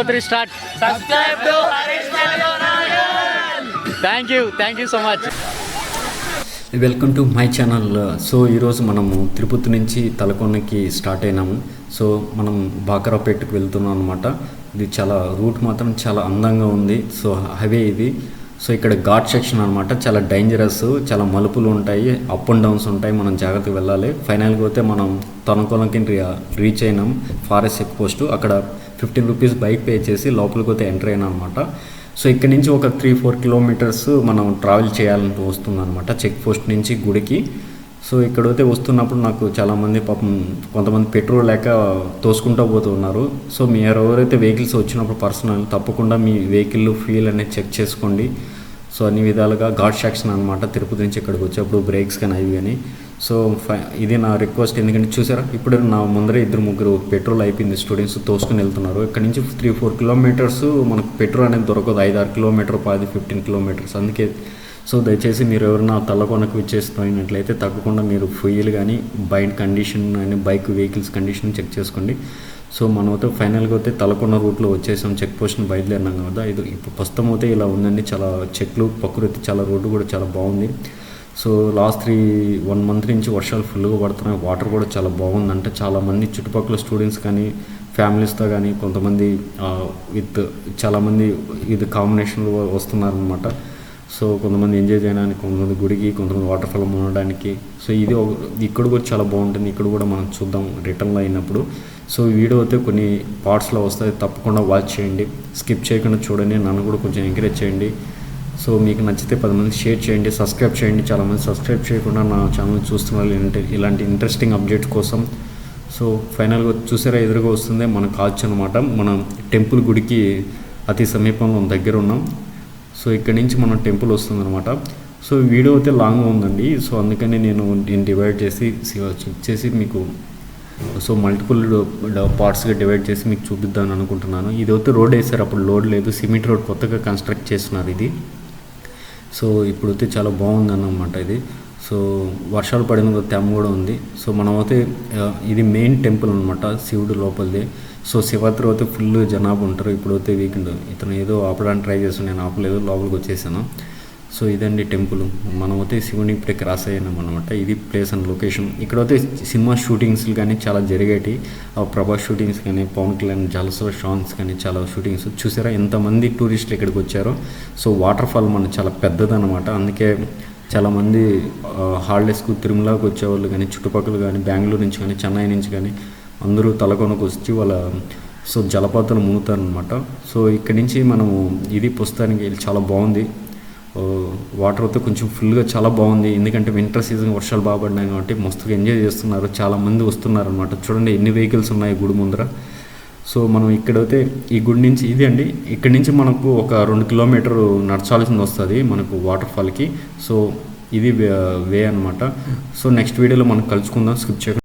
2 3 start. Subscribe to Harish thank you so much. Welcome to my channel. So ఈరోజు మనము తిరుపతి నుంచి తలకోనకి start అయినాము. So మనం బాకరాపేటకు వెళ్తున్నాం అనమాట. ఇది చాలా రూట్ మాత్రం చాలా అందంగా ఉంది. సో హైవే ఇది. సో ఇక్కడ ఘాట్ సెక్షన్ అనమాట, చాలా డేంజరస్, చాలా మలుపులు ఉంటాయి, అప్ అండ్ డౌన్స్ ఉంటాయి, మనం జాగ్రత్తగా వెళ్ళాలి. ఫైనల్గా అయితే మనం తలకోనకి రీచ్ అయినాం. ఫారెస్ట్ చెక్ పోస్ట్ అక్కడ 15 రూపీస్ బైక్ పే చేసి లోపలికి అయితే ఎంటర్ అయినా అనమాట. సో ఇక్కడ నుంచి ఒక 3-4 కిలోమీటర్స్ మనం ట్రావెల్ చేయాలని వస్తుంది అనమాట చెక్ పోస్ట్ నుంచి గుడికి. సో ఇక్కడైతే వస్తున్నప్పుడు నాకు చాలామంది పాపం కొంతమంది పెట్రోల్ లేక తోసుకుంటూ పోతున్నారు. సో మీరు ఎవరైతే వెహికల్స్ వచ్చినప్పుడు పర్సనల్ తప్పకుండా మీ వెహికల్ ఫ్యూయల్ అనేది చెక్ చేసుకోండి. సో అన్ని విధాలుగా ఘాట్ సెక్షన్ అనమాట. తిరుపతి నుంచి ఇక్కడికి వచ్చేప్పుడు బ్రేక్స్ కానీ అవి కానీ. సో ఇది నా రిక్వెస్ట్. ఎందుకంటే చూసారా ఇప్పుడు నా ముందరే 2-3 పెట్రోల్ అయిపోయింది, స్టూడెంట్స్ తోసుకుని వెళ్తున్నారు. ఇక్కడ నుంచి 3-4 కిలోమీటర్స్ మనకు పెట్రోల్ అనేది దొరకదు. 5-6 కిలోమీటర్ 15 కిలోమీటర్స్. అందుకే సో దయచేసి మీరు ఎవరైనా తలకోనకు విచ్చేస్తున్నట్లయితే తప్పకుండా మీరు ఫ్యూయల్ కానీ బైక్ కండిషన్ కానీ బైక్ వెహికల్స్ కండిషన్ చెక్ చేసుకోండి. సో మనమైతే ఫైనల్గా అయితే తలకోన రూట్లో వచ్చేసాం. చెక్ పోస్ట్ని బయలుదేరినాం కదా. ఇది ఇప్పుడు ప్రస్తుతం అయితే ఇలా ఉందండి. చాలా చెట్లు, ప్రకృతి, చాలా రోడ్డు కూడా చాలా బాగుంది. సో లాస్ట్ 1 మంత్ నుంచి వర్షాలు ఫుల్గా పడుతున్నాయి. వాటర్ కూడా చాలా బాగుందంటే చాలామంది చుట్టుపక్కల స్టూడెంట్స్ కానీ ఫ్యామిలీస్తో కానీ కొంతమంది చాలామంది ఇది కాంబినేషన్లో వస్తున్నారనమాట. సో కొంతమంది ఎంజాయ్ చేయడానికి, కొంతమంది గుడికి, కొంతమంది వాటర్ ఫాల్ ఉండడానికి. సో ఇది ఇక్కడ కూడా చాలా బాగుంటుంది. ఇక్కడ కూడా మనం చూద్దాం రిటర్న్లో అయినప్పుడు. సో వీడియో అయితే కొన్ని పార్ట్స్లో వస్తాయి, తప్పకుండా వాచ్ చేయండి, స్కిప్ చేయకుండా చూడండి. నన్ను కూడా కొంచెం ఎంకరేజ్ చేయండి. సో మీకు నచ్చితే 10 మందికి షేర్ చేయండి, సబ్స్క్రైబ్ చేయండి. చాలామంది సబ్స్క్రైబ్ చేయకుండా నా ఛానల్ చూస్తున్నారు ఇలాంటి ఇంట్రెస్టింగ్ అప్డేట్ కోసం. సో ఫైనల్గా చూసారా ఎదురుగా వస్తుంది మన కాల్చ్ అనమాట. మన టెంపుల్ గుడికి అతి సమీపంలో దగ్గర ఉన్నాం. సో ఇక్కడ నుంచి మన టెంపుల్ వస్తుంది అనమాట. సో వీడియో అయితే లాంగ్గా ఉందండి. సో అందుకని నేను డివైడ్ చేసి మీకు సో మల్టిపుల్ పార్ట్స్గా డివైడ్ చేసి మీకు చూపిద్దామని అనుకుంటున్నాను. ఇది అయితే రోడ్ వేసారు, అప్పుడు లోడ్ లేదు, సిమెంట్ రోడ్ కొత్తగా కన్స్ట్రక్ట్ చేస్తున్నారు ఇది. సో ఇప్పుడైతే చాలా బాగుంది అన్నమాట ఇది. సో వర్షాలు పడిన తేమ కూడా ఉంది. సో మనమైతే ఇది మెయిన్ టెంపుల్ అనమాట, శివుడు లోపలిదే. సో శివరాత్రి అయితే ఫుల్ జనాభా ఉంటారు. ఇప్పుడైతే వీకెండ్. ఇతను ఏదో ఆపడానికి ట్రై చేస్తాను, నేను ఆపలేదు, లోపలికి వచ్చేసాను. సో ఇదండి టెంపుల్. మనమైతే శివుని ఇప్పుడే క్రాస్ అయ్యాం అనమాట. ఇది ప్లేస్ అండ్ లొకేషన్. ఇక్కడైతే సినిమా షూటింగ్స్ కానీ చాలా జరిగేటి. ప్రభాస్ షూటింగ్స్ కానీ, పవన్ కళ్యాణ్ జలసో షాన్స్ కానీ చాలా షూటింగ్స్. చూసారా ఎంతమంది టూరిస్టులు ఇక్కడికి వచ్చారో. సో వాటర్ ఫాల్ మన చాలా పెద్దదనమాట. అందుకే చాలామంది హాలిడేస్కు తిరుమలకి వచ్చేవాళ్ళు కానీ, చుట్టుపక్కల కానీ, బెంగళూరు నుంచి కానీ, చెన్నై నుంచి కానీ అందరూ తలకోనకు వచ్చి వాళ్ళ సో జలపాతాలు మునుగుతారనమాట. సో ఇక్కడి నుంచి మనము ఇది పుస్తకానికి చాలా బాగుంది. వాటర్ అయితే కొంచెం ఫుల్గా చాలా బాగుంది. ఎందుకంటే వింటర్ సీజన్ వర్షాలు బాగా పడినాయి కాబట్టి మస్తుగా ఎంజాయ్ చేస్తున్నారు, చాలామంది వస్తున్నారు అనమాట. చూడండి ఎన్ని వెహికల్స్ ఉన్నాయి గుడి ముందర. సో మనం ఇక్కడైతే ఈ గుడి నుంచి ఇది అండి, ఇక్కడి నుంచి మనకు ఒక 2 కిలోమీటర్ నడచాల్సింది వస్తుంది మనకు వాటర్ ఫాల్కి. సో ఇది వే అనమాట. సో నెక్స్ట్ వీడియోలో మనం కలుసుకుందాం, స్కిప్ చేయకుండా.